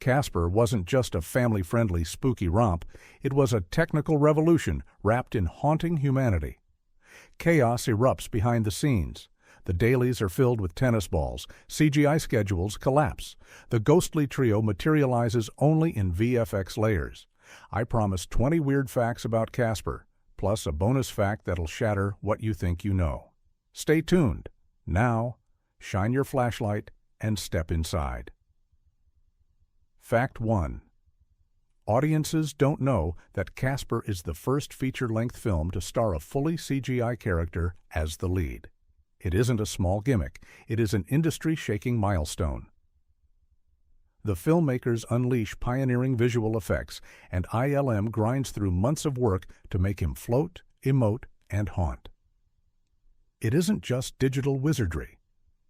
Casper wasn't just a family-friendly spooky romp, it was a technical revolution wrapped in haunting humanity. Chaos erupts behind the scenes. The dailies are filled with tennis balls, CGI schedules collapse. The ghostly trio materializes only in VFX layers. I promise 20 weird facts about Casper, plus a bonus fact that'll shatter what you think you know. Stay tuned. Now, shine your flashlight and step inside. Fact 1. Audiences don't know that Casper is the first feature-length film to star a fully CGI character as the lead. It isn't a small gimmick, it is an industry-shaking milestone. The filmmakers unleash pioneering visual effects, and ILM grinds through months of work to make him float, emote, and haunt. It isn't just digital wizardry,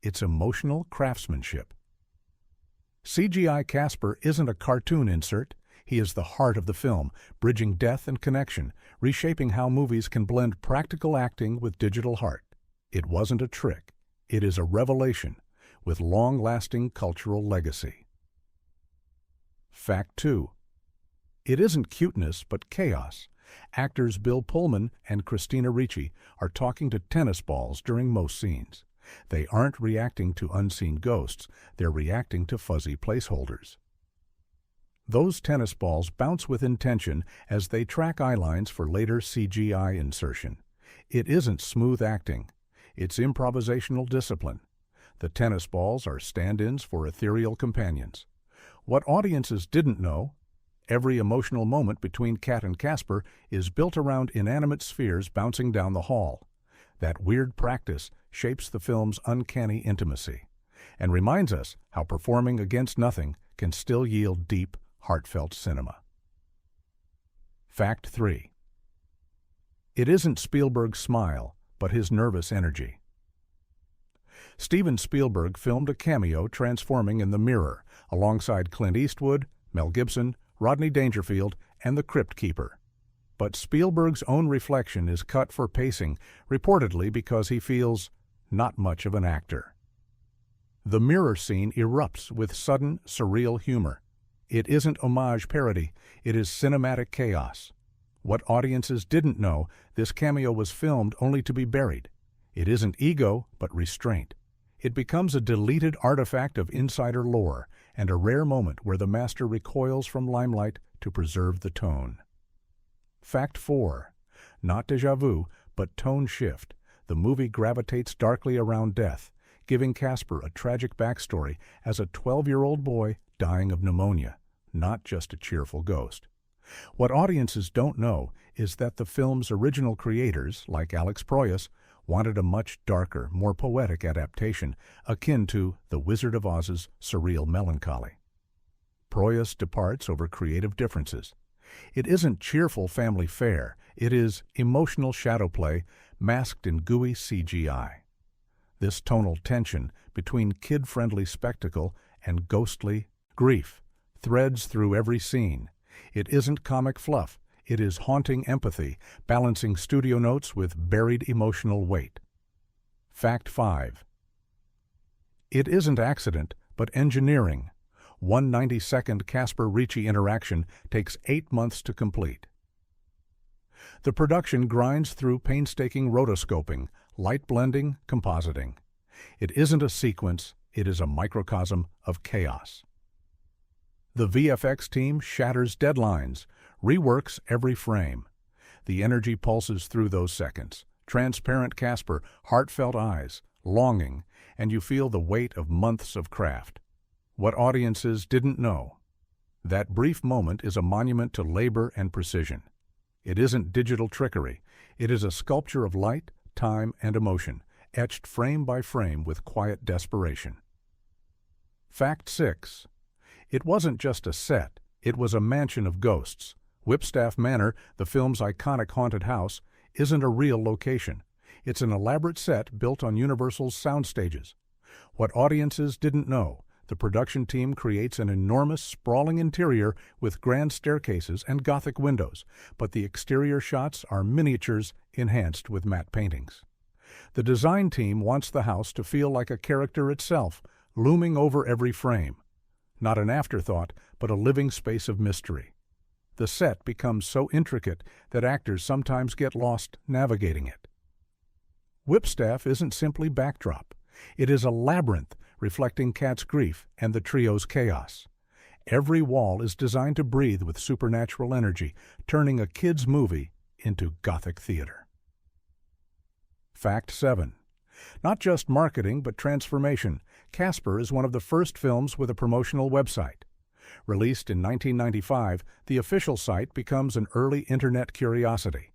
it's emotional craftsmanship. CGI Casper isn't a cartoon insert, he is the heart of the film, bridging death and connection, reshaping how movies can blend practical acting with digital heart. It wasn't a trick, it is a revelation, with long-lasting cultural legacy. Fact 2. It isn't cuteness, but chaos. Actors Bill Pullman and Christina Ricci are talking to tennis balls during most scenes. They aren't reacting to unseen ghosts, they're reacting to fuzzy placeholders. Those tennis balls bounce with intention as they track eyelines for later CGI insertion. It isn't smooth acting, it's improvisational discipline. The tennis balls are stand-ins for ethereal companions. What audiences didn't know, every emotional moment between Cat and Casper is built around inanimate spheres bouncing down the hall. That weird practice shapes the film's uncanny intimacy and reminds us how performing against nothing can still yield deep, heartfelt cinema. Fact 3. It isn't Spielberg's smile, but his nervous energy. Steven Spielberg filmed a cameo transforming in the mirror alongside Clint Eastwood, Mel Gibson, Rodney Dangerfield, and the Crypt Keeper. But Spielberg's own reflection is cut for pacing, reportedly because he feels not much of an actor. The mirror scene erupts with sudden, surreal humor. It isn't homage parody, it is cinematic chaos. What audiences didn't know, this cameo was filmed only to be buried. It isn't ego, but restraint. It becomes a deleted artifact of insider lore, and a rare moment where the master recoils from limelight to preserve the tone. Fact 4. Not déjà vu, but tone shift. The movie gravitates darkly around death, giving Casper a tragic backstory as a 12-year-old boy dying of pneumonia, not just a cheerful ghost. What audiences don't know is that the film's original creators, like Alex Proyas, wanted a much darker, more poetic adaptation, akin to The Wizard of Oz's surreal melancholy. Proyas departs over creative differences. It isn't cheerful family fare, it is emotional shadow play masked in gooey CGI. This tonal tension between kid-friendly spectacle and ghostly grief threads through every scene. It isn't comic fluff, it is haunting empathy, balancing studio notes with buried emotional weight. Fact 5. It isn't accident, but engineering. One 90-second Casper-Ricci interaction takes 8 months to complete. The production grinds through painstaking rotoscoping, light blending, compositing. It isn't a sequence, it is a microcosm of chaos. The VFX team shatters deadlines, reworks every frame. The energy pulses through those seconds. Transparent Casper, heartfelt eyes, longing, and you feel the weight of months of craft. What audiences didn't know. That brief moment is a monument to labor and precision. It isn't digital trickery. It is a sculpture of light, time, and emotion, etched frame by frame with quiet desperation. Fact 6. It wasn't just a set, it was a mansion of ghosts. Whipstaff Manor, the film's iconic haunted house, isn't a real location. It's an elaborate set built on Universal's sound stages. What audiences didn't know, the production team creates an enormous, sprawling interior with grand staircases and Gothic windows, but the exterior shots are miniatures enhanced with matte paintings. The design team wants the house to feel like a character itself, looming over every frame. not an afterthought, but a living space of mystery. The set becomes so intricate that actors sometimes get lost navigating it. Whipstaff isn't simply backdrop. It is a labyrinth reflecting Kat's grief and the trio's chaos. Every wall is designed to breathe with supernatural energy, turning a kid's movie into Gothic theater. Fact 7. Not just marketing, but transformation. Casper is one of the first films with a promotional website. Released in 1995, the official site becomes an early internet curiosity.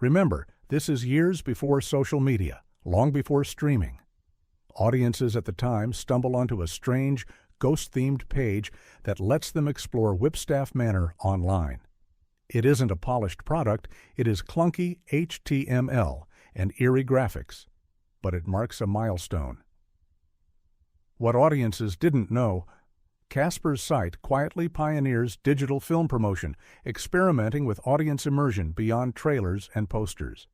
Remember, this is years before social media, long before streaming. Audiences at the time stumble onto a strange, ghost-themed page that lets them explore Whipstaff Manor online. It isn't a polished product, it is clunky HTML and eerie graphics, but it marks a milestone. What audiences didn't know, Casper's site quietly pioneers digital film promotion, experimenting with audience immersion beyond trailers and posters.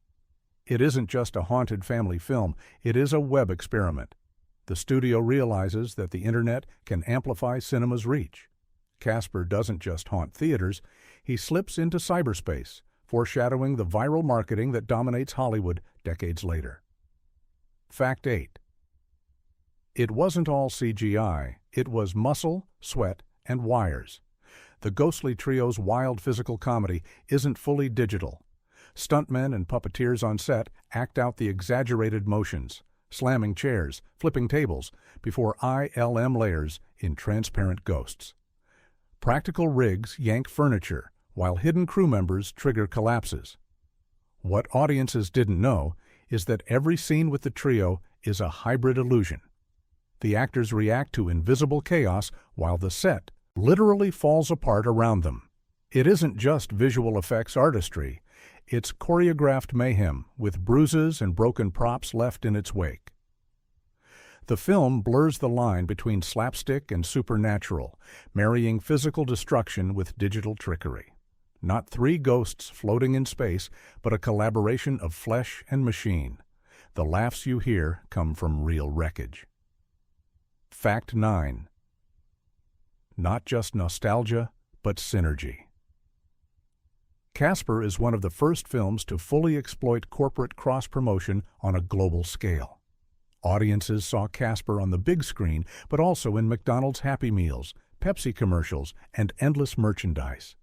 It isn't just a haunted family film, it is a web experiment. The studio realizes that the internet can amplify cinema's reach. Casper doesn't just haunt theaters, he slips into cyberspace, foreshadowing the viral marketing that dominates Hollywood decades later. Fact 8. It wasn't all CGI, it was muscle, sweat, and wires. The ghostly trio's wild physical comedy isn't fully digital. Stuntmen and puppeteers on set act out the exaggerated motions, slamming chairs, flipping tables, before ILM layers in transparent ghosts. Practical rigs yank furniture, while hidden crew members trigger collapses. What audiences didn't know is that every scene with the trio is a hybrid illusion. The actors react to invisible chaos while the set literally falls apart around them. It isn't just visual effects artistry, it's choreographed mayhem with bruises and broken props left in its wake. The film blurs the line between slapstick and supernatural, marrying physical destruction with digital trickery. Not three ghosts floating in space, but a collaboration of flesh and machine. The laughs you hear come from real wreckage. Fact 9. Not just nostalgia, but synergy. Casper is one of the first films to fully exploit corporate cross-promotion on a global scale. Audiences saw Casper on the big screen, but also in McDonald's Happy Meals, Pepsi commercials, and endless merchandise.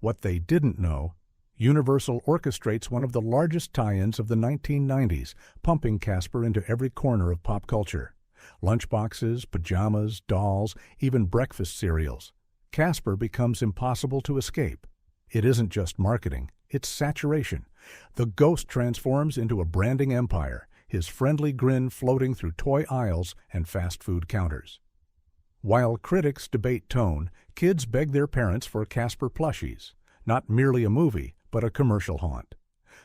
What they didn't know, Universal orchestrates one of the largest tie-ins of the 1990s, pumping Casper into every corner of pop culture. Lunchboxes, pajamas, dolls, even breakfast cereals. Casper becomes impossible to escape. It isn't just marketing, it's saturation. The ghost transforms into a branding empire, his friendly grin floating through toy aisles and fast food counters. While critics debate tone, kids beg their parents for Casper plushies. Not merely a movie, but a commercial haunt.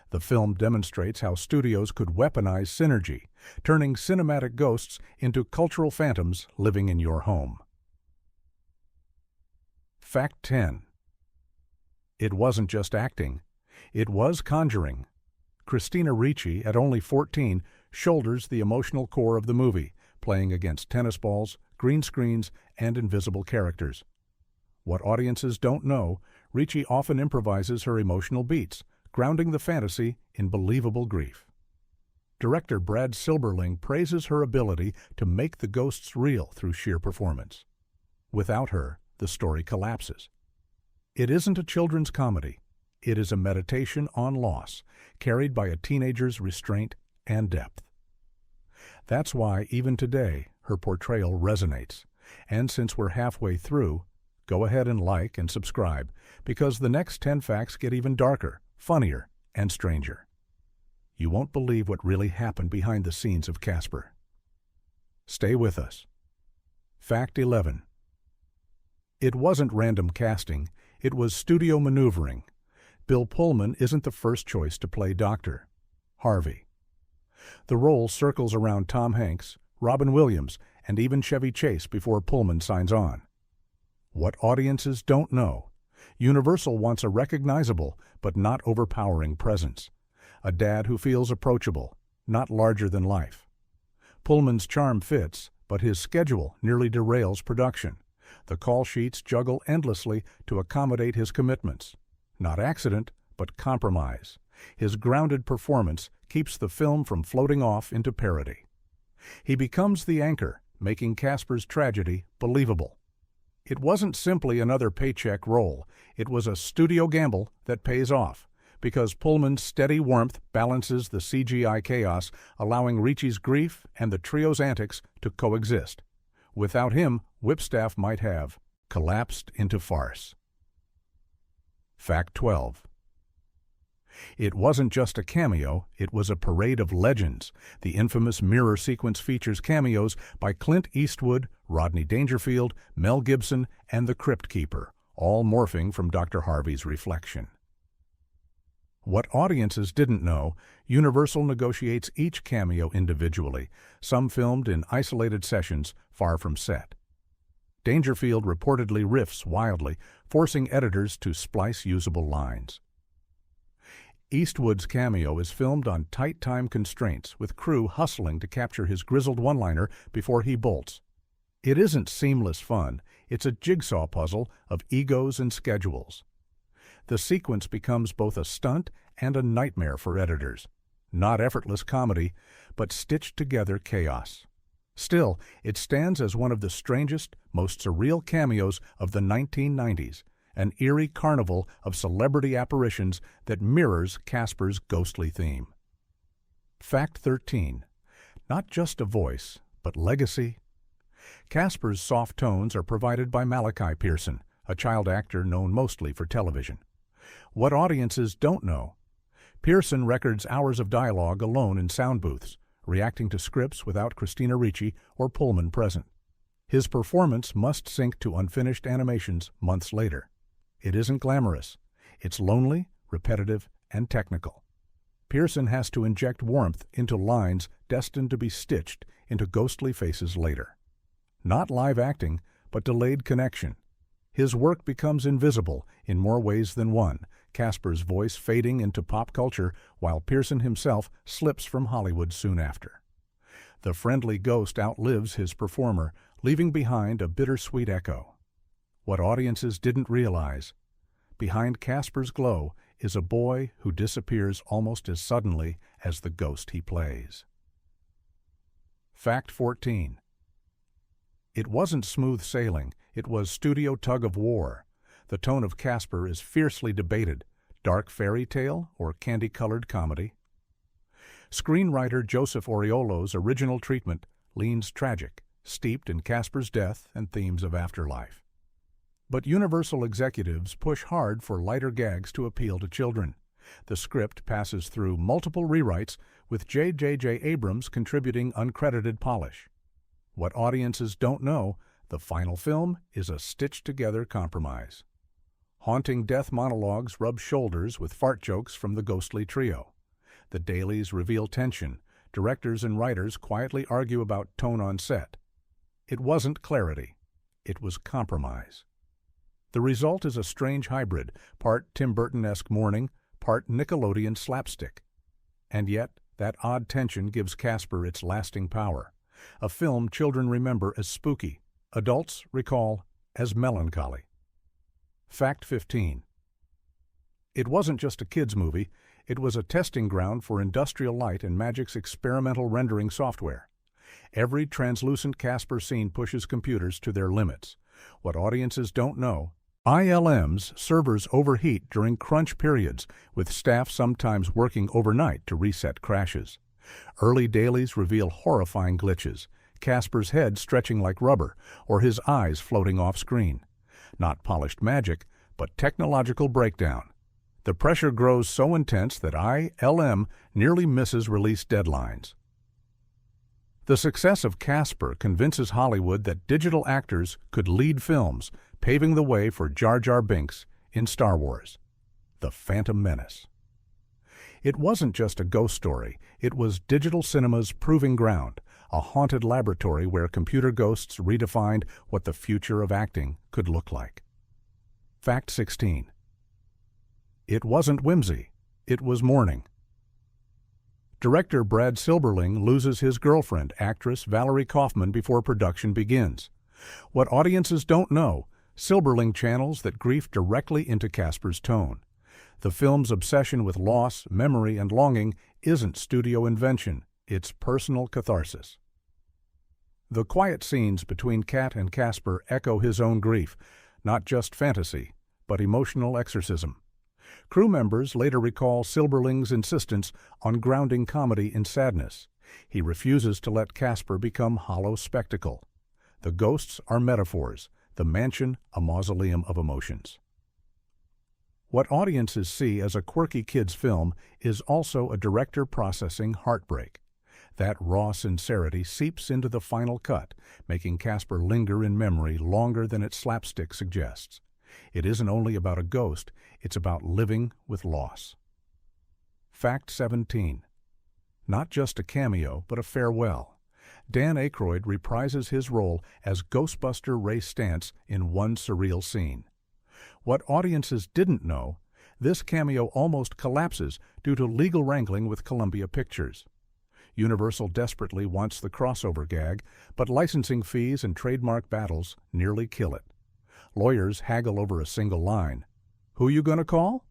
The film demonstrates how studios could weaponize synergy, turning cinematic ghosts into cultural phantoms living in your home. Fact 10. It wasn't just acting, it was conjuring. Christina Ricci, at only 14, shoulders the emotional core of the movie, playing against tennis balls, green screens, and invisible characters. What audiences don't know, Ricci often improvises her emotional beats, grounding the fantasy in believable grief. Director Brad Silberling praises her ability to make the ghosts real through sheer performance. Without her, the story collapses. It isn't a children's comedy. It is a meditation on loss, carried by a teenager's restraint and depth. That's why, even today, her portrayal resonates. And since we're halfway through, go ahead and like and subscribe, because the next 10 facts get even darker, funnier, and stranger. You won't believe what really happened behind the scenes of Casper. Stay with us. Fact 11. It wasn't random casting, it was studio maneuvering. Bill Pullman isn't the first choice to play Dr. Harvey. The role circles around Tom Hanks, Robin Williams, and even Chevy Chase before Pullman signs on. What audiences don't know, Universal wants a recognizable but not overpowering presence. A dad who feels approachable, not larger than life. Pullman's charm fits, but his schedule nearly derails production. The call sheets juggle endlessly to accommodate his commitments. Not accident, but compromise. His grounded performance keeps the film from floating off into parody. He becomes the anchor, making Casper's tragedy believable. It wasn't simply another paycheck role. It was a studio gamble that pays off, because Pullman's steady warmth balances the CGI chaos, allowing Ricci's grief and the trio's antics to coexist. Without him, Whipstaff might have collapsed into farce. Fact 12. It wasn't just a cameo, it was a parade of legends. The infamous mirror sequence features cameos by Clint Eastwood, Rodney Dangerfield, Mel Gibson, and the Crypt Keeper, all morphing from Dr. Harvey's reflection. What audiences didn't know, Universal negotiates each cameo individually, some filmed in isolated sessions far from set. Dangerfield reportedly riffs wildly, forcing editors to splice usable lines. Eastwood's cameo is filmed on tight time constraints, with crew hustling to capture his grizzled one-liner before he bolts. It isn't seamless fun, it's a jigsaw puzzle of egos and schedules. The sequence becomes both a stunt and a nightmare for editors. Not effortless comedy, but stitched-together chaos. Still, it stands as one of the strangest, most surreal cameos of the 1990s, an eerie carnival of celebrity apparitions that mirrors Casper's ghostly theme. Fact 13. Not just a voice, but legacy. Casper's soft tones are provided by Malachi Pearson, a child actor known mostly for television. What audiences don't know: Pearson records hours of dialogue alone in sound booths, reacting to scripts without Christina Ricci or Pullman present. His performance must sync to unfinished animations months later. It isn't glamorous. It's lonely, repetitive, and technical. Pearson has to inject warmth into lines destined to be stitched into ghostly faces later. Not live acting, but delayed connection. His work becomes invisible in more ways than one, Casper's voice fading into pop culture while Pearson himself slips from Hollywood soon after. The friendly ghost outlives his performer, leaving behind a bittersweet echo. What audiences didn't realize: behind Casper's glow is a boy who disappears almost as suddenly as the ghost he plays. Fact 14. It wasn't smooth sailing, it was studio tug-of-war. The tone of Casper is fiercely debated: dark fairy tale or candy-colored comedy? Screenwriter Joseph Oriolo's original treatment leans tragic, steeped in Casper's death and themes of afterlife. But Universal executives push hard for lighter gags to appeal to children. The script passes through multiple rewrites, with J.J. Abrams contributing uncredited polish. What audiences don't know: the final film is a stitched-together compromise. Haunting death monologues rub shoulders with fart jokes from the ghostly trio. The dailies reveal tension. Directors and writers quietly argue about tone on set. It wasn't clarity. It was compromise. The result is a strange hybrid, part Tim Burton-esque mourning, part Nickelodeon slapstick. And yet, that odd tension gives Casper its lasting power. A film children remember as spooky, adults recall as melancholy. Fact 15. It wasn't just a kids' movie, it was a testing ground for Industrial Light and Magic's experimental rendering software. Every translucent Casper scene pushes computers to their limits. What audiences don't know: ILM's servers overheat during crunch periods, with staff sometimes working overnight to reset crashes. Early dailies reveal horrifying glitches: Casper's head stretching like rubber, or his eyes floating off-screen. Not polished magic, but technological breakdown. The pressure grows so intense that ILM nearly misses release deadlines. The success of Casper convinces Hollywood that digital actors could lead films, paving the way for Jar Jar Binks in Star Wars: The Phantom Menace. It wasn't just a ghost story, it was digital cinema's proving ground, a haunted laboratory where computer ghosts redefined what the future of acting could look like. Fact 16. It wasn't whimsy, it was mourning. Director Brad Silberling loses his girlfriend, actress Valerie Kaufman, before production begins. What audiences don't know, Silberling channels that grief directly into Casper's tone. The film's obsession with loss, memory, and longing isn't studio invention, it's personal catharsis. The quiet scenes between Cat and Casper echo his own grief, not just fantasy, but emotional exorcism. Crew members later recall Silberling's insistence on grounding comedy in sadness. He refuses to let Casper become hollow spectacle. The ghosts are metaphors, the mansion a mausoleum of emotions. What audiences see as a quirky kids' film is also a director processing heartbreak. That raw sincerity seeps into the final cut, making Casper linger in memory longer than its slapstick suggests. It isn't only about a ghost, it's about living with loss. Fact 17. Not just a cameo, but a farewell. Dan Aykroyd reprises his role as Ghostbuster Ray Stantz in one surreal scene. What audiences didn't know, this cameo almost collapses due to legal wrangling with Columbia Pictures. Universal desperately wants the crossover gag, but licensing fees and trademark battles nearly kill it. Lawyers haggle over a single line. Who you gonna call?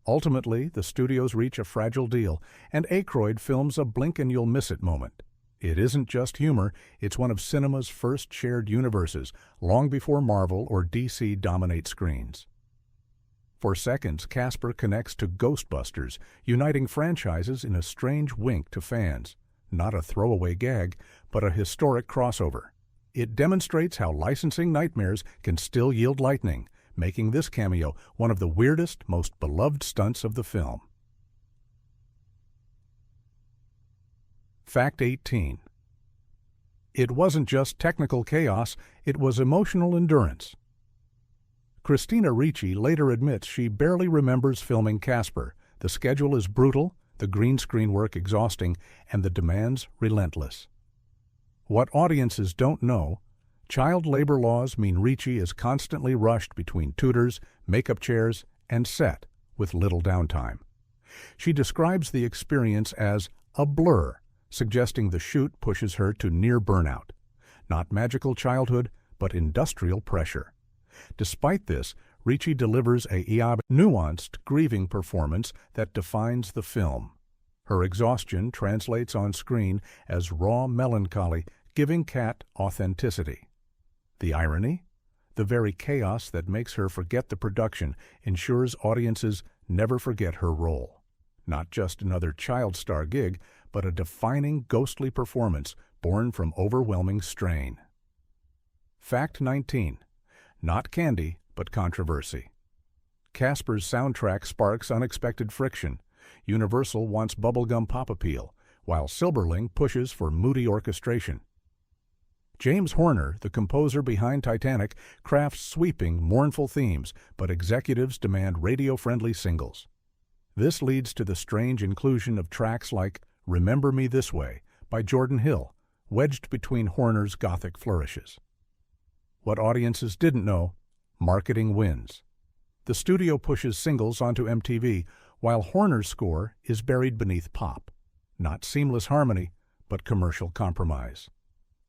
Ultimately, the studios reach a fragile deal, and Aykroyd films a blink-and-you'll-miss-it moment. It isn't just humor, it's one of cinema's first shared universes, long before Marvel or DC dominate screens. For seconds, Casper connects to Ghostbusters, uniting franchises in a strange wink to fans. Not a throwaway gag, but a historic crossover. It demonstrates how licensing nightmares can still yield lightning, making this cameo one of the weirdest, most beloved stunts of the film. Fact 18. It wasn't just technical chaos, it was emotional endurance. Christina Ricci later admits she barely remembers filming Casper. The schedule is brutal, the green screen work exhausting, and the demands relentless. What audiences don't know, child labor laws mean Ricci is constantly rushed between tutors, makeup chairs, and set, with little downtime. She describes the experience as a blur, suggesting the shoot pushes her to near burnout. Not magical childhood, but industrial pressure. Despite this, Ricci delivers a nuanced, grieving performance that defines the film. Her exhaustion translates on screen as raw melancholy, giving Cat authenticity. The irony? The very chaos that makes her forget the production ensures audiences never forget her role. Not just another child star gig, but a defining ghostly performance born from overwhelming strain. Fact 19. Not candy, but controversy. Casper's soundtrack sparks unexpected friction. Universal wants bubblegum pop appeal, while Silberling pushes for moody orchestration. James Horner, the composer behind Titanic, crafts sweeping, mournful themes, but executives demand radio-friendly singles. This leads to the strange inclusion of tracks like Remember Me This Way by Jordan Hill, wedged between Horner's gothic flourishes. What audiences didn't know, marketing wins. The studio pushes singles onto MTV, while Horner's score is buried beneath pop. Not seamless harmony, but commercial compromise.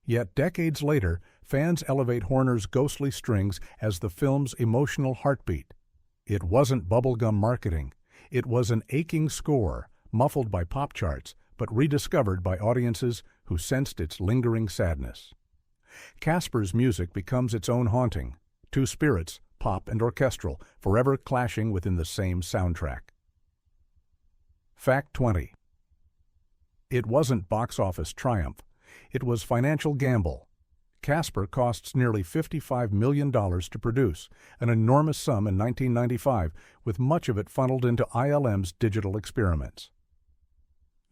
Yet decades later, fans elevate Horner's ghostly strings as the film's emotional heartbeat. It wasn't bubblegum marketing. It was an aching score, muffled by pop charts, but rediscovered by audiences who sensed its lingering sadness. Casper's music becomes its own haunting. Two spirits, pop and orchestral, forever clashing within the same soundtrack. Fact 20. It wasn't box office triumph. It was financial gamble. Casper costs nearly $55 million to produce, an enormous sum in 1995, with much of it funneled into ILM's digital experiments.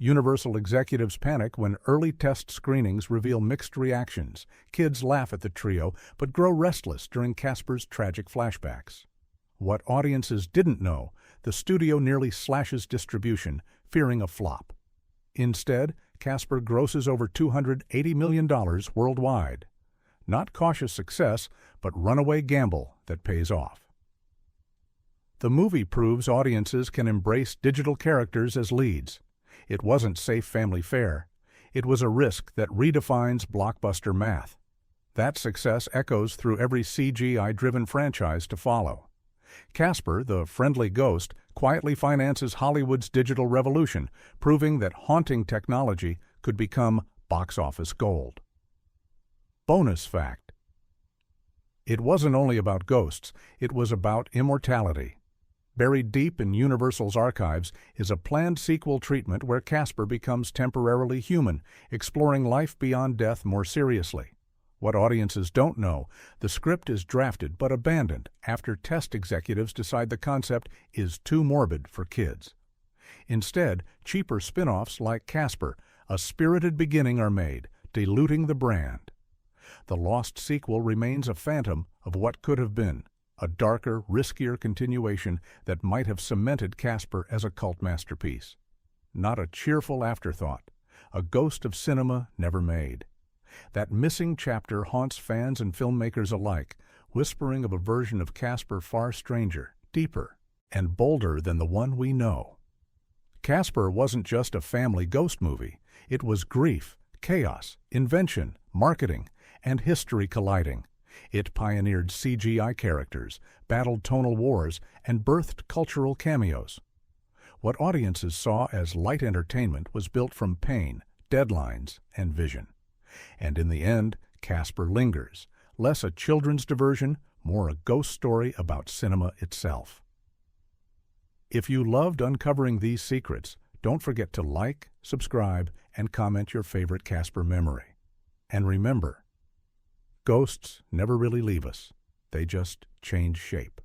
Universal executives panic when early test screenings reveal mixed reactions. Kids laugh at the trio, but grow restless during Casper's tragic flashbacks. What audiences didn't know, the studio nearly slashes distribution, fearing a flop. Instead, Casper grosses over $280 million worldwide. Not cautious success, but runaway gamble that pays off. The movie proves audiences can embrace digital characters as leads. It wasn't safe family fare. It was a risk that redefines blockbuster math. That success echoes through every CGI-driven franchise to follow. Casper, the friendly ghost, quietly finances Hollywood's digital revolution, proving that haunting technology could become box office gold. Bonus fact: it wasn't only about ghosts, it was about immortality. Buried deep in Universal's archives is a planned sequel treatment where Casper becomes temporarily human, exploring life beyond death more seriously. What audiences don't know, the script is drafted but abandoned after test executives decide the concept is too morbid for kids. Instead, cheaper spin-offs like Casper, A Spirited Beginning, are made, diluting the brand. The lost sequel remains a phantom of what could have been, a darker, riskier continuation that might have cemented Casper as a cult masterpiece. Not a cheerful afterthought, a ghost of cinema never made. That missing chapter haunts fans and filmmakers alike, whispering of a version of Casper far stranger, deeper, and bolder than the one we know. Casper wasn't just a family ghost movie. It was grief, chaos, invention, marketing, and history colliding. It pioneered CGI characters, battled tonal wars, and birthed cultural cameos. What audiences saw as light entertainment was built from pain, deadlines, and vision. And in the end, Casper lingers, less a children's diversion, more a ghost story about cinema itself. If you loved uncovering these secrets, don't forget to like, subscribe, and comment your favorite Casper memory. And remember, ghosts never really leave us. They just change shape.